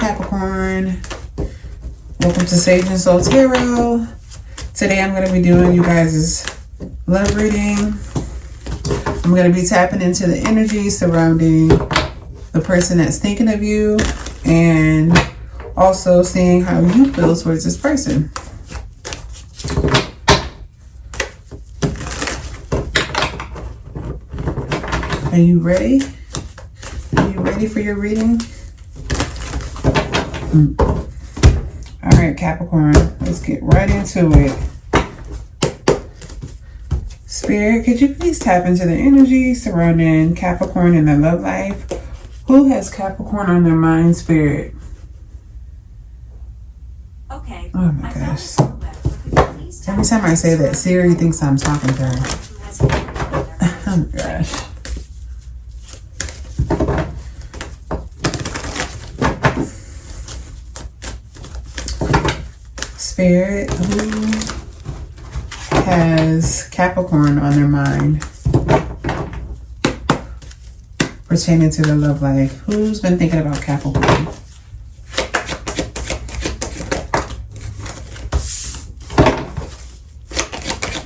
Capricorn. Welcome to Sage and Soul Tarot. Today I'm going to be doing you guys' love reading. I'm going to be tapping into the energy surrounding the person that's thinking of you and also seeing how you feel towards this person. Are you ready? Are you ready for your reading? All right, Capricorn, let's get right into it. Spirit, could you please tap into the energy surrounding Capricorn in their love life? Who has Capricorn on their mind, Spirit? Okay. Oh my gosh. Every time I say that, Siri thinks I'm talking to her. Oh my gosh. Spirit, who has Capricorn on their mind pertaining to their love life? Who's been thinking about Capricorn?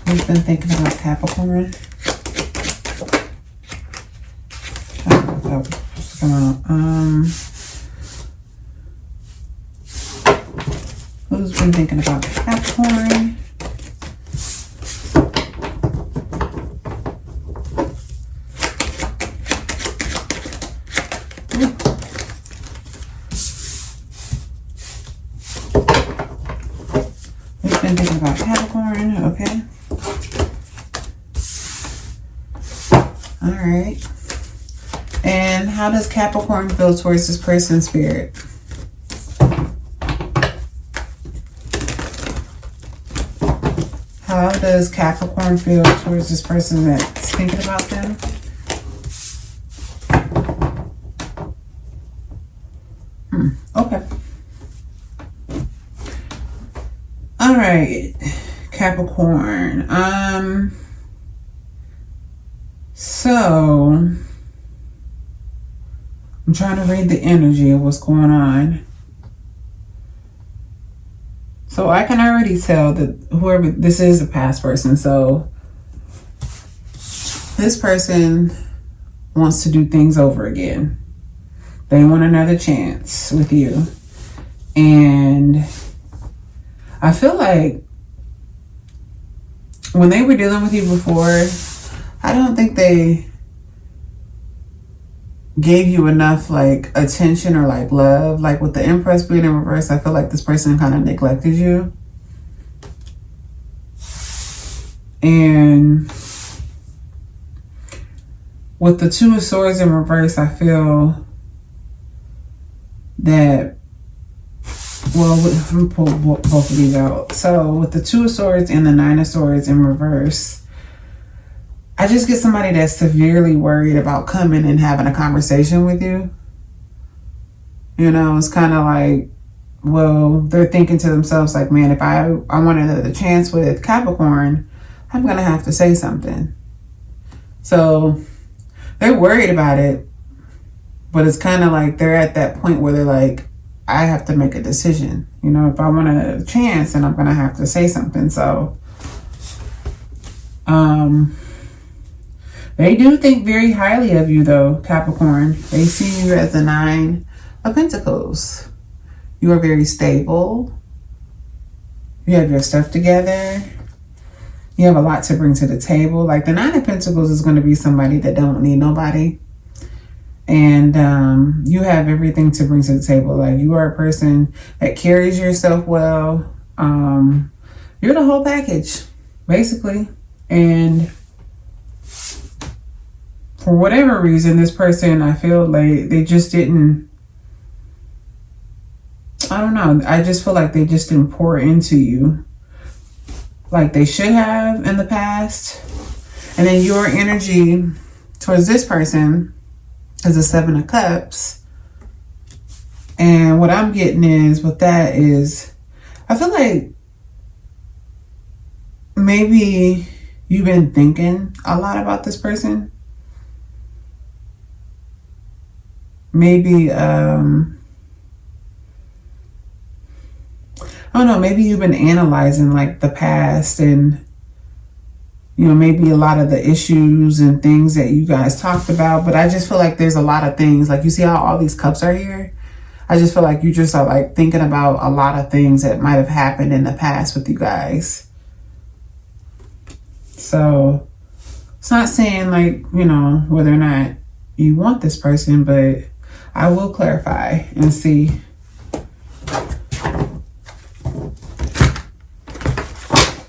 Who's been thinking about Capricorn? Come on. Who's been thinking about Capricorn? Who's been thinking about Capricorn? Okay. All right. And how does Capricorn feel towards this person, Spirit? How does Capricorn feel towards this person that's thinking about them? Okay. All right, Capricorn. So I'm trying to read the energy of what's going on. So I can already tell that whoever this is a past person. So this person wants to do things over again. They want another chance with you. And I feel like when they were dealing with you before, I don't think they gave you enough like attention or like love. Like with the Empress being in reverse, I feel like this person kind of neglected you. And with the Two of Swords in reverse, I feel that, well, let me pull both of these out. So with the Two of Swords and the Nine of Swords in reverse, I just get somebody that's severely worried about coming and having a conversation with you. You know, it's kind of like, well, they're thinking to themselves like, man, if I want another chance with Capricorn, I'm going to have to say something. So they're worried about it, but it's kind of like they're at that point where they're like, I have to make a decision. You know, if I want a chance, then I'm going to have to say something. So, they do think very highly of you, though, Capricorn. They see you as the Nine of Pentacles. You are very stable. You have your stuff together. You have a lot to bring to the table. Like the Nine of Pentacles is going to be somebody that don't need nobody. And you have everything to bring to the table. Like you are a person that carries yourself well. You're the whole package, basically. And for whatever reason, this person, I feel like they just didn't, I don't know. I just feel like they just didn't pour into you like they should have in the past. And then your energy towards this person is the Seven of Cups. And what I'm getting is, with that is, I feel like maybe you've been thinking a lot about this person. Maybe I don't know, maybe you've been analyzing like the past and, you know, maybe a lot of the issues and things that you guys talked about. But I just feel like there's a lot of things, like you see how all these cups are here? I just feel like you just are like thinking about a lot of things that might have happened in the past with you guys. So it's not saying like, you know, whether or not you want this person, but I will clarify and see.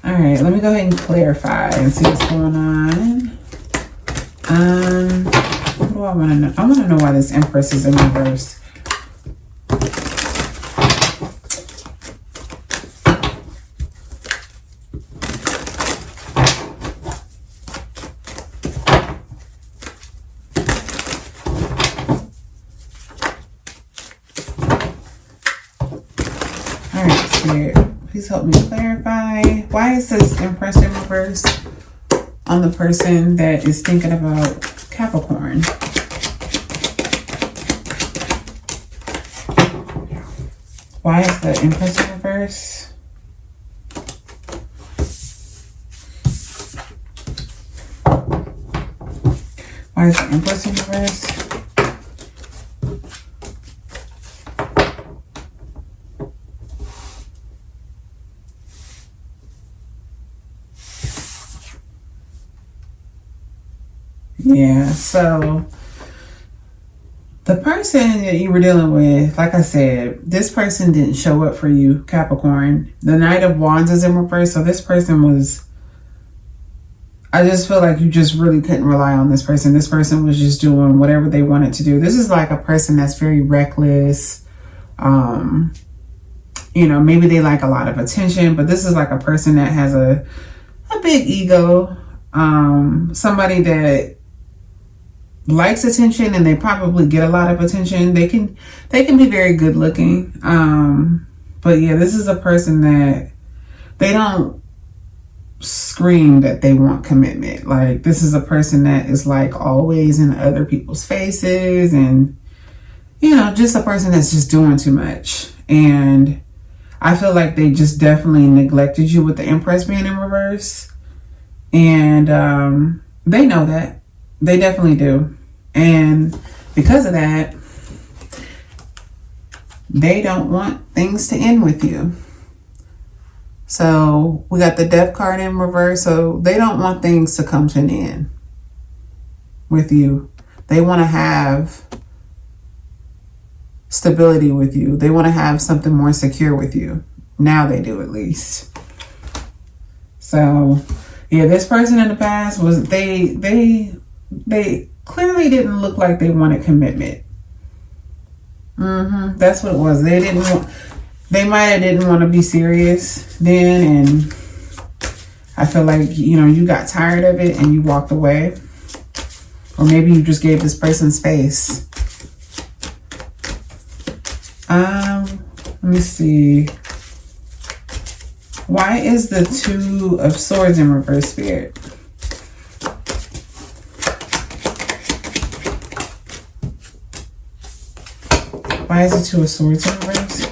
All right, let me go ahead and clarify and see what's going on. What do I want to know? I want to know why this Empress is in reverse. All right, Spirit, please help me clarify. Why is this Empress in reverse on the person that is thinking about Capricorn? Why is the Empress in reverse? Why is the Empress in reverse? Yeah, so the person that you were dealing with, like I said, this person didn't show up for you, Capricorn. The Knight of Wands is in reverse, so this person was, I just feel like you just really couldn't rely on this person. This person was just doing whatever they wanted to do. This is like a person that's very reckless. You know, maybe they like a lot of attention, but this is like a person that has a big ego. Somebody that likes attention, and they probably get a lot of attention. They can be very good looking. But yeah, this is a person that they don't scream that they want commitment. Like, this is a person that is like always in other people's faces, and, you know, just a person that's just doing too much. And I feel like they just definitely neglected you with the Empress being in reverse. And they know that. They definitely do. And because of that, they don't want things to end with you. So we got the Death card in reverse. So they don't want things to come to an end with you. They want to have stability with you. They want to have something more secure with you. Now they do, at least. So yeah, this person in the past was, they clearly didn't look like they wanted commitment. That's what it was. They might have didn't want to be serious then, and I feel like, you know, you got tired of it and you walked away. Or maybe you just gave this person space. Let me see. Why is the Two of Swords in reverse, Spirit? Why is the Two of Swords in reverse?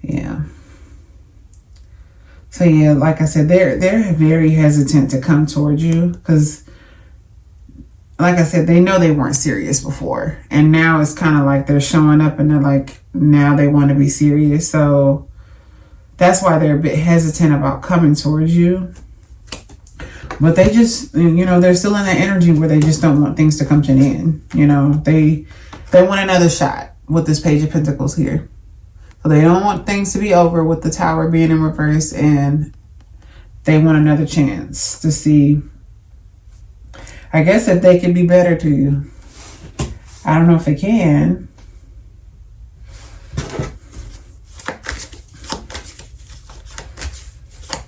Yeah. So yeah, like I said, they're very hesitant to come towards you because, like I said, they know they weren't serious before, and now it's kind of like they're showing up and they're like, now they want to be serious. So that's why they're a bit hesitant about coming towards you. But they just, you know, they're still in that energy where they just don't want things to come to an end. You know, they want another shot with this Page of Pentacles here. So they don't want things to be over with the Tower being in reverse, and they want another chance to see, I guess, if they can be better to you. I don't know if they can.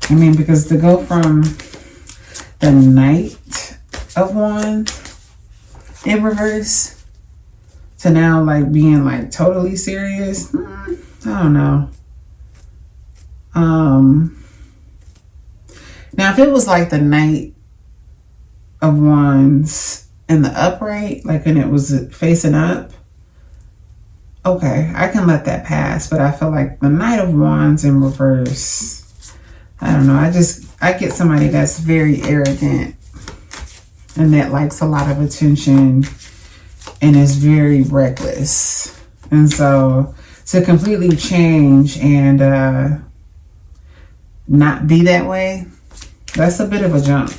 I mean, because to go from the Knight of Wands in reverse to now like being like totally serious, I don't know. Now if it was like the Knight of Wands in the upright, like, and it was facing up, okay, I can let that pass, but I feel like the Knight of Wands in reverse, I don't know, I get somebody that's very arrogant and that likes a lot of attention and is very reckless. And so to completely change and not be that way, that's a bit of a jump.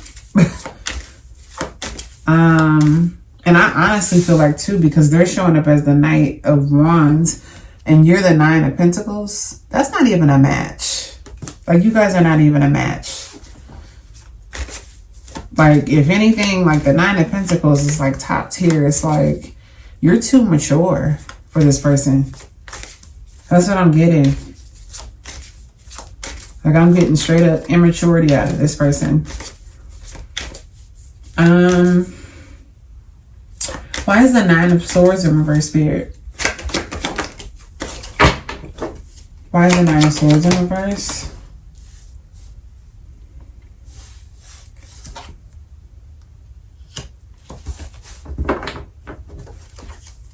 And I honestly feel like too, because they're showing up as the Knight of Wands and you're the Nine of Pentacles, that's not even a match. Like, you guys are not even a match. Like, if anything, like the Nine of Pentacles is like top tier. It's like, you're too mature for this person. That's what I'm getting. Like, I'm getting straight up immaturity out of this person. Why is the Nine of Swords in reverse, Spirit? Why is the Nine of Swords in reverse?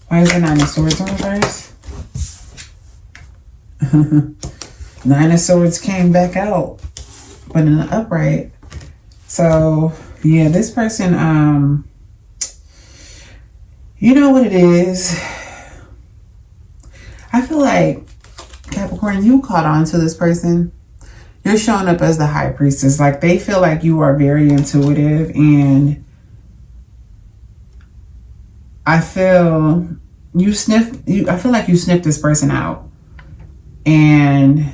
Why is the Nine of Swords in reverse? Nine of Swords came back out, but in the upright. So, yeah, this person, you know what it is? I feel like, Capricorn, you caught on to this person. You're showing up as the High Priestess. Like, they feel like you are very intuitive, and I feel like you sniffed this person out. And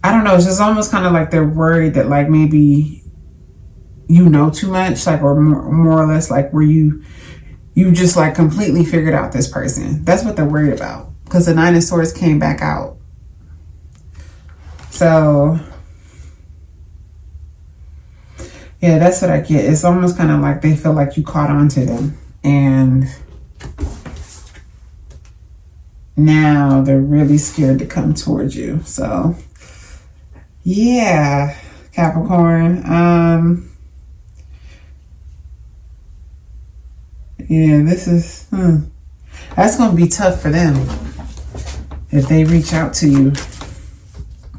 I don't know, it's just almost kind of like they're worried that like maybe you know too much, like, or more or less like where you just like completely figured out this person. That's what they're worried about, because the Nine of Swords came back out. So yeah, that's what I get. It's almost kind of like they feel like you caught on to them, and now they're really scared to come towards you. So yeah, Capricorn. Yeah, this is that's gonna be tough for them if they reach out to you,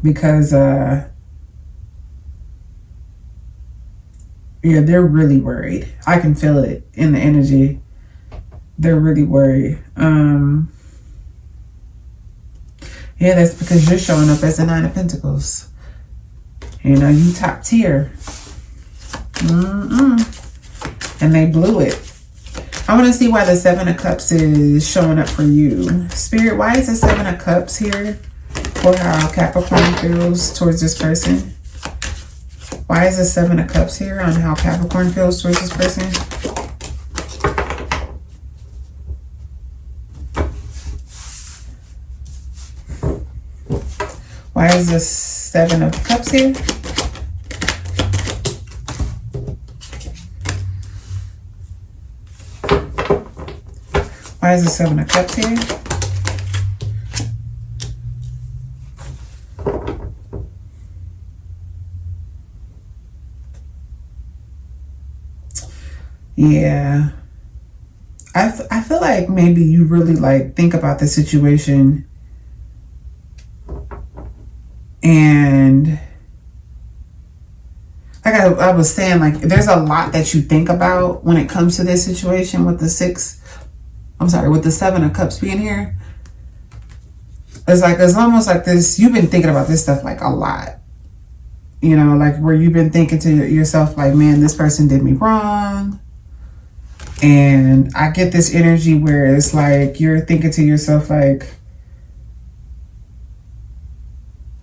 because yeah, they're really worried. I can feel it in the energy. They're really worried. Yeah, that's because you're showing up as the Nine of Pentacles. You know, you top tier. And they blew it. I want to see why the Seven of Cups is showing up for you. Spirit, why is the Seven of Cups here for how Capricorn feels towards this person? Why is the Seven of Cups here on how Capricorn feels towards this person? Why is the Seven of Cups here? Why is the Seven of Cups here? Yeah. I feel like maybe you really like think about the situation, and like I was saying, like there's a lot that you think about when it comes to this situation with the with the Seven of Cups being here. It's almost like this, you've been thinking about this stuff like a lot. You know, like where you've been thinking to yourself like, man, this person did me wrong. And I get this energy where it's like you're thinking to yourself like,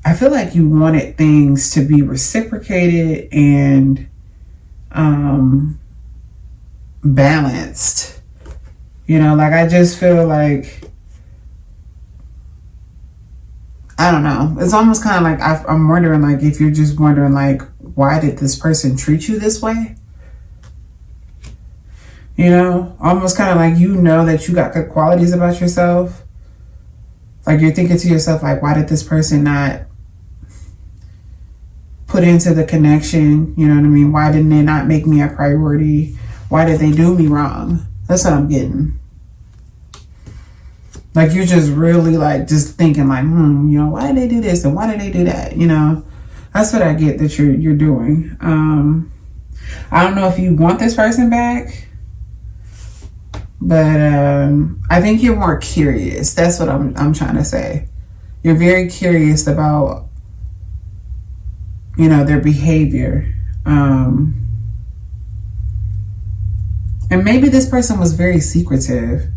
I feel like you wanted things to be reciprocated and balanced. You know, like I just feel like, I don't know. It's almost kind of like I'm wondering, like, if you're just wondering, like, why did this person treat you this way? You know, almost kind of like, you know that you got good qualities about yourself. Like you're thinking to yourself, like, why did this person not put into the connection? You know what I mean? Why didn't they not make me a priority? Why did they do me wrong? That's what I'm getting. Like you're just really like just thinking like, you know, why did they do this and why did they do that? You know, that's what I get that you're doing. I don't know if you want this person back, but I think you're more curious. That's what I'm trying to say. You're very curious about, you know, their behavior. And maybe this person was very secretive,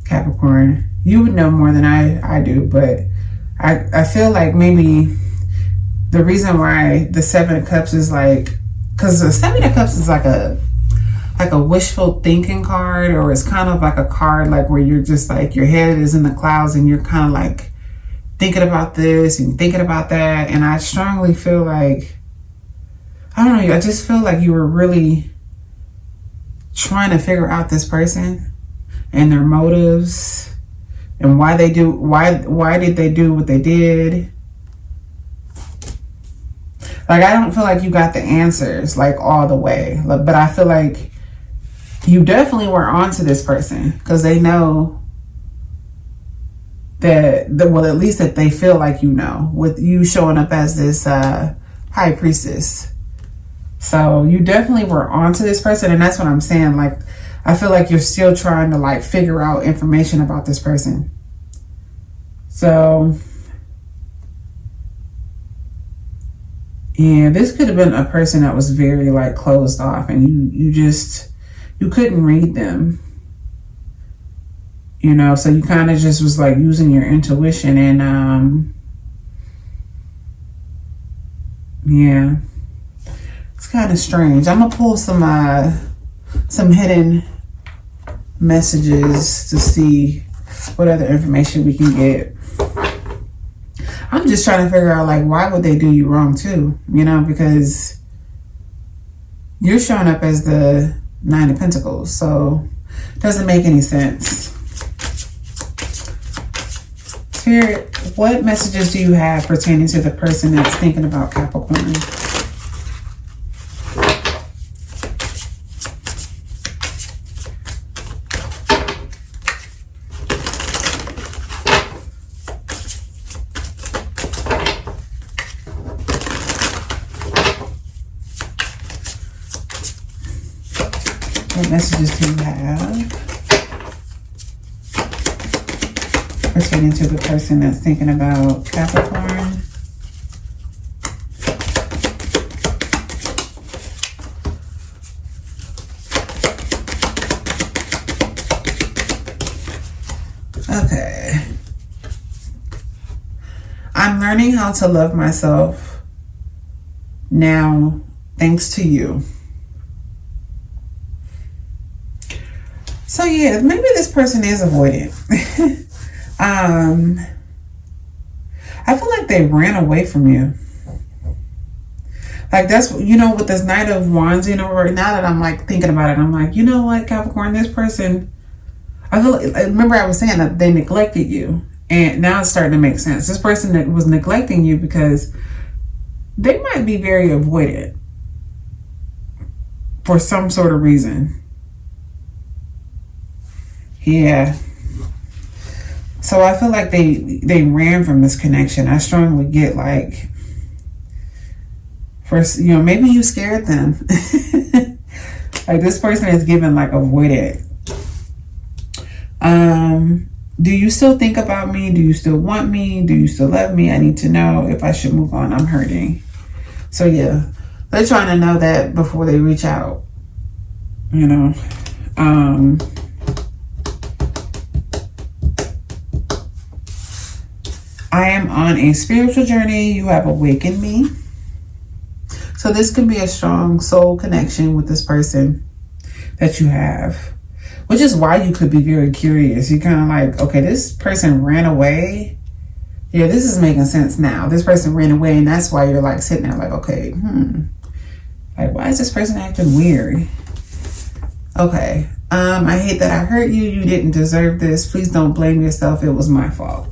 Capricorn. You would know more than I do, but I feel like maybe the reason why the Seven of Cups is like, because the Seven of Cups is like a wishful thinking card, or it's kind of like a card like where you're just like your head is in the clouds and you're kind of like thinking about this and thinking about that. And I strongly feel like, I don't know, I just feel like you were really trying to figure out this person and their motives and why did they do what they did. Like, I don't feel like you got the answers like all the way, but I feel like you definitely were onto this person because they know that, well, at least that they feel like, you know, with you showing up as this high priestess. So you definitely were onto this person, and that's what I'm saying. Like, I feel like you're still trying to like figure out information about this person. So yeah, this could have been a person that was very like closed off, and you couldn't read them. You know, so you kind of just was like using your intuition, and yeah. Kind of strange. I'm gonna pull some hidden messages to see what other information we can get. I'm just trying to figure out like why would they do you wrong too, you know, because you're showing up as the Nine of Pentacles, so it doesn't make any sense. Spirit, what messages do you have pertaining to the person that's thinking about Capricorn? What messages do you have pertaining to the person that's thinking about Capricorn? Okay. I'm learning how to love myself now, thanks to you. So yeah, maybe this person is avoidant. I feel like they ran away from you. Like that's, you know, with this Knight of Wands, you know, now that I'm like thinking about it, I'm like, you know what, Capricorn, this person, I feel like, remember I was saying that they neglected you, and now it's starting to make sense. This person that was neglecting you because they might be very avoidant for some sort of reason. Yeah. So I feel like they ran from this connection. I strongly get like, first, you know, maybe you scared them. Like this person is given like avoidant. Do you still think about me? Do you still want me? Do you still love me? I need to know if I should move on. I'm hurting. So yeah, they're trying to know that before they reach out, you know. I am on a spiritual journey. You have awakened me. So this could be a strong soul connection with this person that you have, which is why you could be very curious. You're kind of like, okay, this person ran away. Yeah, this is making sense now. This person ran away, and that's why you're like sitting there like, okay, like, why is this person acting weird? Okay, I hate that I hurt you. You didn't deserve this. Please don't blame yourself. It was my fault.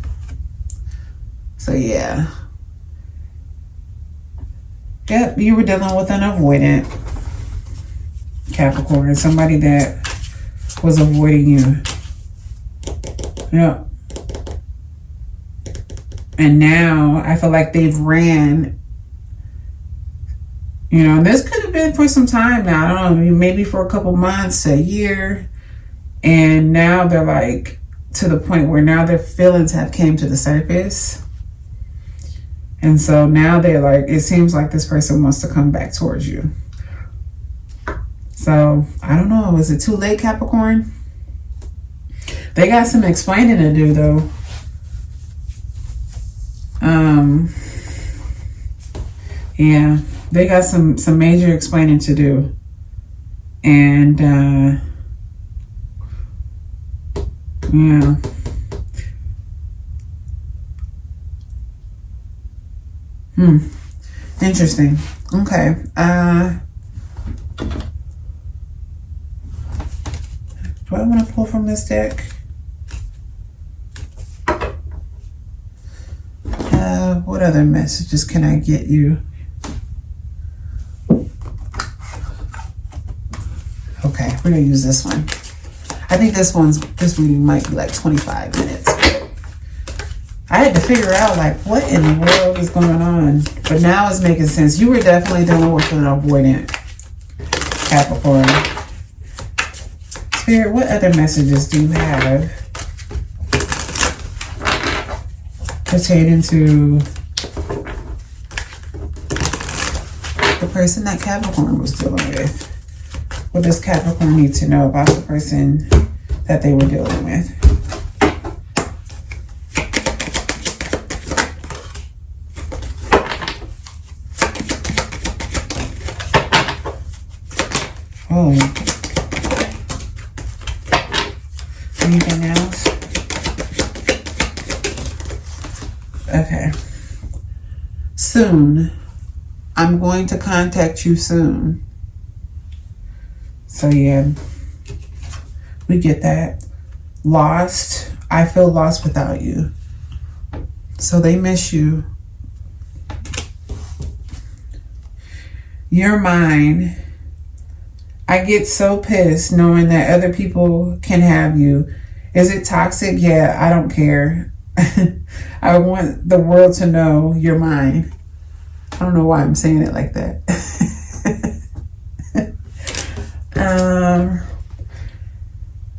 So yeah. Yep, you were dealing with an avoidant, Capricorn. Somebody that was avoiding you. Yeah. And now I feel like they've ran, you know, this could have been for some time now. I don't know, maybe for a couple months, a year. And now they're like to the point where now their feelings have came to the surface. And so now they're like, it seems like this person wants to come back towards you. So I don't know. Is it too late, Capricorn? They got some explaining to do though. Yeah, they got some major explaining to do. And yeah. Interesting. Okay. Do I want to pull from this deck? What other messages can I get you? Okay, we're gonna use this one. I think this reading might be like 25 minutes. I had to figure out like what in the world is going on, but now it's making sense. You were definitely dealing with an avoidant, Capricorn. Spirit, what other messages do you have pertaining to the person that Capricorn was dealing with? What does Capricorn need to know about the person that they were dealing with? Oh. Anything else? Okay. Soon. I'm going to contact you soon. So yeah, we get that. Lost. I feel lost without you. So they miss you. You're mine. I get so pissed knowing that other people can have you. Is it toxic? Yeah, I don't care. I want the world to know you're mine. I don't know why I'm saying it like that.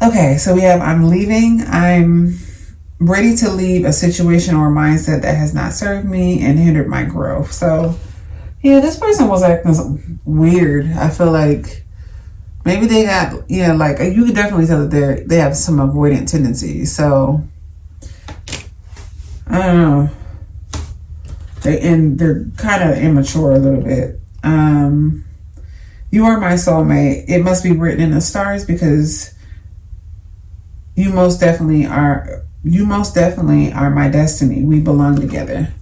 Okay, so we have I'm leaving. I'm ready to leave a situation or a mindset that has not served me and hindered my growth. So yeah, this person was acting weird. I feel like maybe they got, yeah, like you can definitely tell that they have some avoidant tendencies. So I don't know. They're kind of immature a little bit. You are my soulmate. It must be written in the stars because you most definitely are. You most definitely are my destiny. We belong together.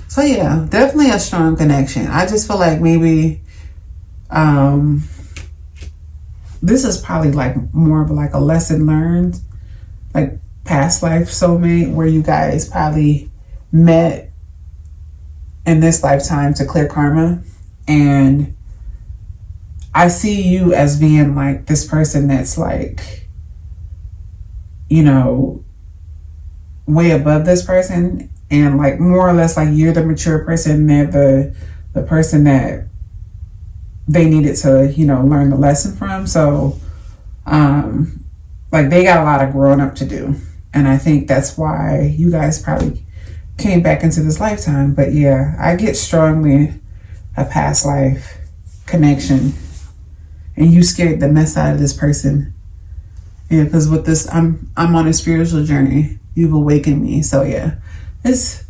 So yeah, definitely a strong connection. I just feel like maybe this is probably like more of like a lesson learned, like past life soulmate, where you guys probably met in this lifetime to clear karma. And I see you as being like this person that's like, you know, way above this person, and like more or less like you're the mature person, they're the person that they needed to, you know, learn the lesson from. So like they got a lot of growing up to do, and I think that's why you guys probably came back into this lifetime. But yeah, I get strongly a past life connection, and you scared the mess out of this person. Yeah, because with this, I'm on a spiritual journey. You've awakened me. So yeah, it's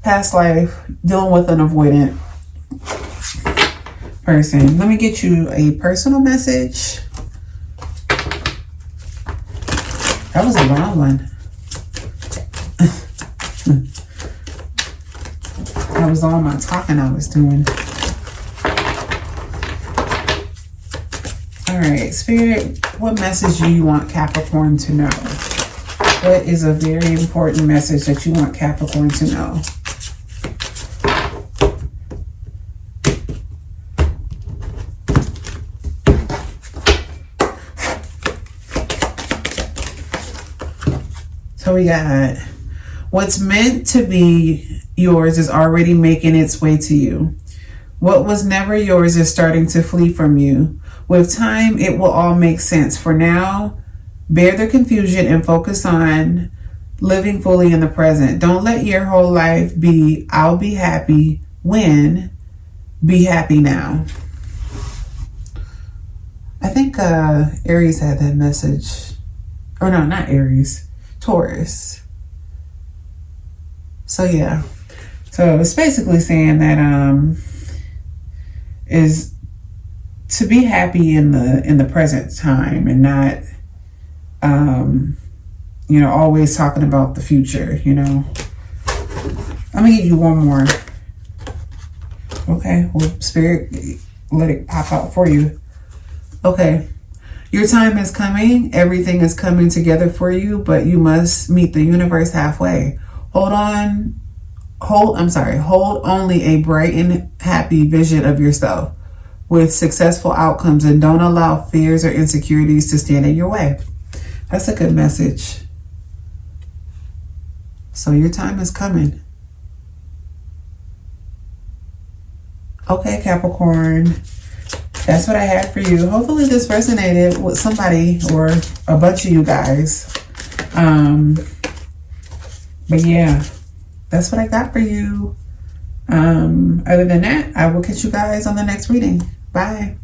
past life, dealing with an avoidant person. Let me get you a personal message. That was a long one. That was all my talking I was doing. All right, Spirit, what message do you want Capricorn to know? What is a very important message that you want Capricorn to know? we got, what's meant to be yours is already making its way to you. What was never yours is starting to flee from you. With time, it will all make sense. For now, bear the confusion and focus on living fully in the present. Don't let your whole life be, I'll be happy when, be happy now. I think Aries had that message. Or no, not Aries. Taurus. So yeah. So it's basically saying that is to be happy in the present time and not always talking about the future, I'm gonna give you one more. Okay, well, Spirit, let it pop out for you. Okay, your time is coming. Everything is coming together for you, but you must meet the universe halfway. Hold only a bright and happy vision of yourself with successful outcomes, and don't allow fears or insecurities to stand in your way. That's a good message. So your time is coming. Okay, Capricorn. That's what I had for you. Hopefully this resonated with somebody or a bunch of you guys. But yeah, that's what I got for you. Other than that, I will catch you guys on the next reading. Bye.